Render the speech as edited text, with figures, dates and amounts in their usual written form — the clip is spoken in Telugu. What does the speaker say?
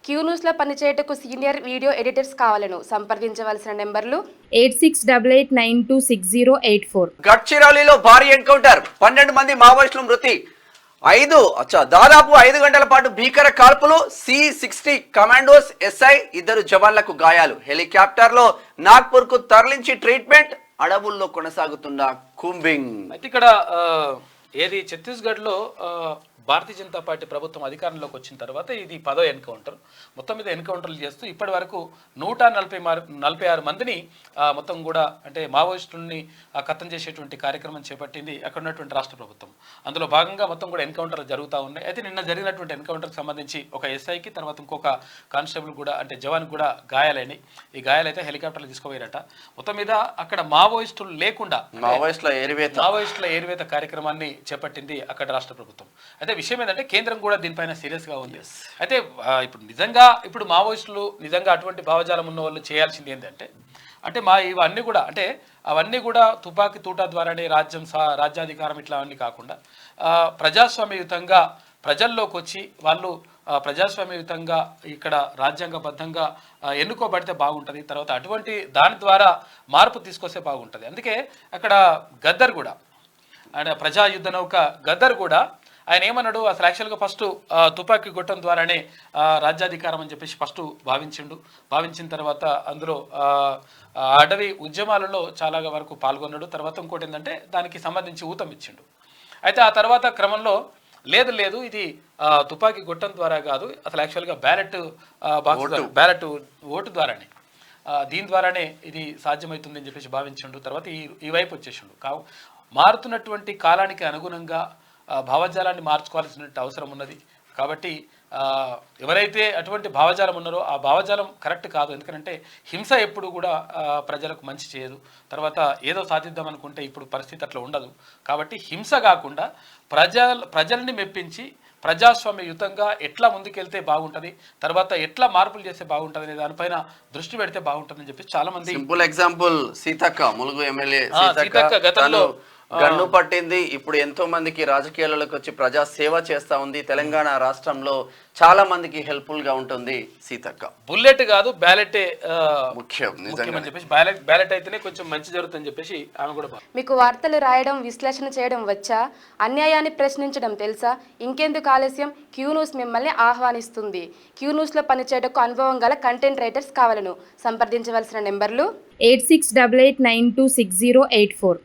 క్యూ న్యూస్లో పనిచేయటకు సీనియర్ వీడియో ఎడిటర్స్ కావాలను సంప్రదించవలసిన నెంబర్లు 8688926084. గడ్చిరోలిలో భారీ ఎన్కౌంటర్ 12 మంది మావోయిస్టులు మృతి దాదాపు 5 గంటల పాటు భీకర కాల్పులు C-60 కమాండోస్ SI 2 జవాన్లకు గాయాలు హెలికాప్టర్ లో నాగ్పూర్ కు తరలించి ట్రీట్మెంట్ అడవుల్లో కొనసాగుతున్న కూంబింగ్. అయితే ఇక్కడ ఏది ఛత్తీస్గఢ్ లో భారతీయ జనతా పార్టీ ప్రభుత్వం అధికారంలోకి వచ్చిన తర్వాత ఇది 10వ ఎన్కౌంటర్. మొత్తం మీద ఎన్కౌంటర్లు చేస్తూ ఇప్పటి వరకు 146 మందిని మొత్తం కూడా అంటే మావోయిస్టులని ఖతం చేసేటువంటి కార్యక్రమం చేపట్టింది అక్కడ ఉన్నటువంటి రాష్ట్ర ప్రభుత్వం. అందులో భాగంగా మొత్తం కూడా ఎన్కౌంటర్లు జరుగుతూ ఉన్నాయి. అయితే నిన్న జరిగినటువంటి ఎన్కౌంటర్కి సంబంధించి ఒక SIకి తర్వాత ఇంకొక కానిస్టేబుల్ కూడా అంటే జవాన్ కూడా గాయాలైనవి. ఈ గాయాలైతే హెలికాప్టర్లు తీసుకుపోయారట. మొత్తం మీద అక్కడ మావోయిస్టులు లేకుండా మావోయిస్టుల ఏరివేత కార్యక్రమాన్ని చేపట్టింది అక్కడ రాష్ట్ర ప్రభుత్వం. అయితే విషయం ఏంటంటే కేంద్రం కూడా దీనిపైన సీరియస్గా ఉంది. అయితే ఇప్పుడు మావోయిస్టులు నిజంగా అటువంటి భావజాలం ఉన్న వాళ్ళు చేయాల్సింది ఏంటంటే ఇవన్నీ కూడా అంటే అవన్నీ కూడా తుపాకీ తూటా ద్వారానే రాజ్యాధికారం ఇట్లా అన్నీ కాకుండా ప్రజాస్వామ్యయుతంగా ప్రజల్లోకి వచ్చి వాళ్ళు ప్రజాస్వామ్యయుతంగా ఇక్కడ రాజ్యాంగబద్ధంగా ఎన్నుకోబడితే బాగుంటుంది. తర్వాత అటువంటి దాని ద్వారా మార్పు తీసుకొస్తే బాగుంటుంది. అందుకే అక్కడ గద్దర్ కూడా అంటే ప్రజాయుద్ధ నౌక గద్దర్ కూడా ఆయన ఏమన్నాడు, అసలు యాక్చువల్గా ఫస్ట్ తుపాకీ గొట్టం ద్వారానే రాజ్యాధికారం అని చెప్పేసి ఫస్ట్ భావించిన తర్వాత అందులో అటవీ ఉద్యమాలలో చాలా వరకు పాల్గొన్నాడు. తర్వాత ఇంకోటి ఏంటంటే దానికి సంబంధించి ఊతం ఇచ్చిండు. అయితే ఆ తర్వాత క్రమంలో లేదు ఇది తుపాకీ గొట్టం ద్వారా కాదు, అసలు యాక్చువల్గా బ్యాలెట్ ఓటు ద్వారానే దీని ద్వారానే ఇది సాధ్యమవుతుందని చెప్పేసి భావించిండు. తర్వాత ఈ వైపు వచ్చేసిండు. మారుతున్నటువంటి కాలానికి అనుగుణంగా భావజాలాన్ని మార్చుకోవాల్సిన అవసరం ఉన్నది. కాబట్టి ఎవరైతే అటువంటి భావజాలం ఉన్నారో ఆ భావజాలం కరెక్ట్ కాదు. ఎందుకంటే హింస ఎప్పుడు కూడా ప్రజలకు మంచి చేయదు. తర్వాత ఏదో సాధిద్దాం అనుకుంటే ఇప్పుడు పరిస్థితి అట్లా ఉండదు. కాబట్టి హింస కాకుండా ప్రజల్ని మెప్పించి ప్రజాస్వామ్యయుతంగా ఎట్లా ముందుకెళ్తే బాగుంటుంది, తర్వాత ఎట్లా మార్పులు చేస్తే బాగుంటుంది అనే దానిపైన దృష్టి పెడితే బాగుంటుందని చెప్పి చాలా మంది. Simple example Seethakka, Mulugu MLA Seethakka గతంలో గన్ను పట్టింది. ఇప్పుడు ఎంతో మందికి రాజకీయాల్లోకి వచ్చి ప్రజా సేవ చేస్తా ఉంది. తెలంగాణ రాష్ట్రంలో చాలా మందికి హెల్ప్ఫుల్ గా ఉంటుంది సీతక్క. బుల్లెట్ కాదు బ్యాలెటే ముఖ్యం అని చెప్పేసి బ్యాలెట్ అయితేనే కొంచెం మంచి జరుగుతుందని చెప్పేసి ఆమె కూడా. మీకు వార్తలు రాయడం, విశ్లేషణ చేయడం వచ్చా? అన్యాయాన్ని ప్రశ్నించడం తెలుసా? ఇంకెందుకు ఆలస్యం? క్యూ న్యూస్ మిమ్మల్ని ఆహ్వానిస్తుంది. క్యూ న్యూస్లో పనిచేయటకు అనుభవం గల కంటెంట్ రైటర్స్ కావాలను సంప్రదించవలసిన నెంబర్లు 8688926084.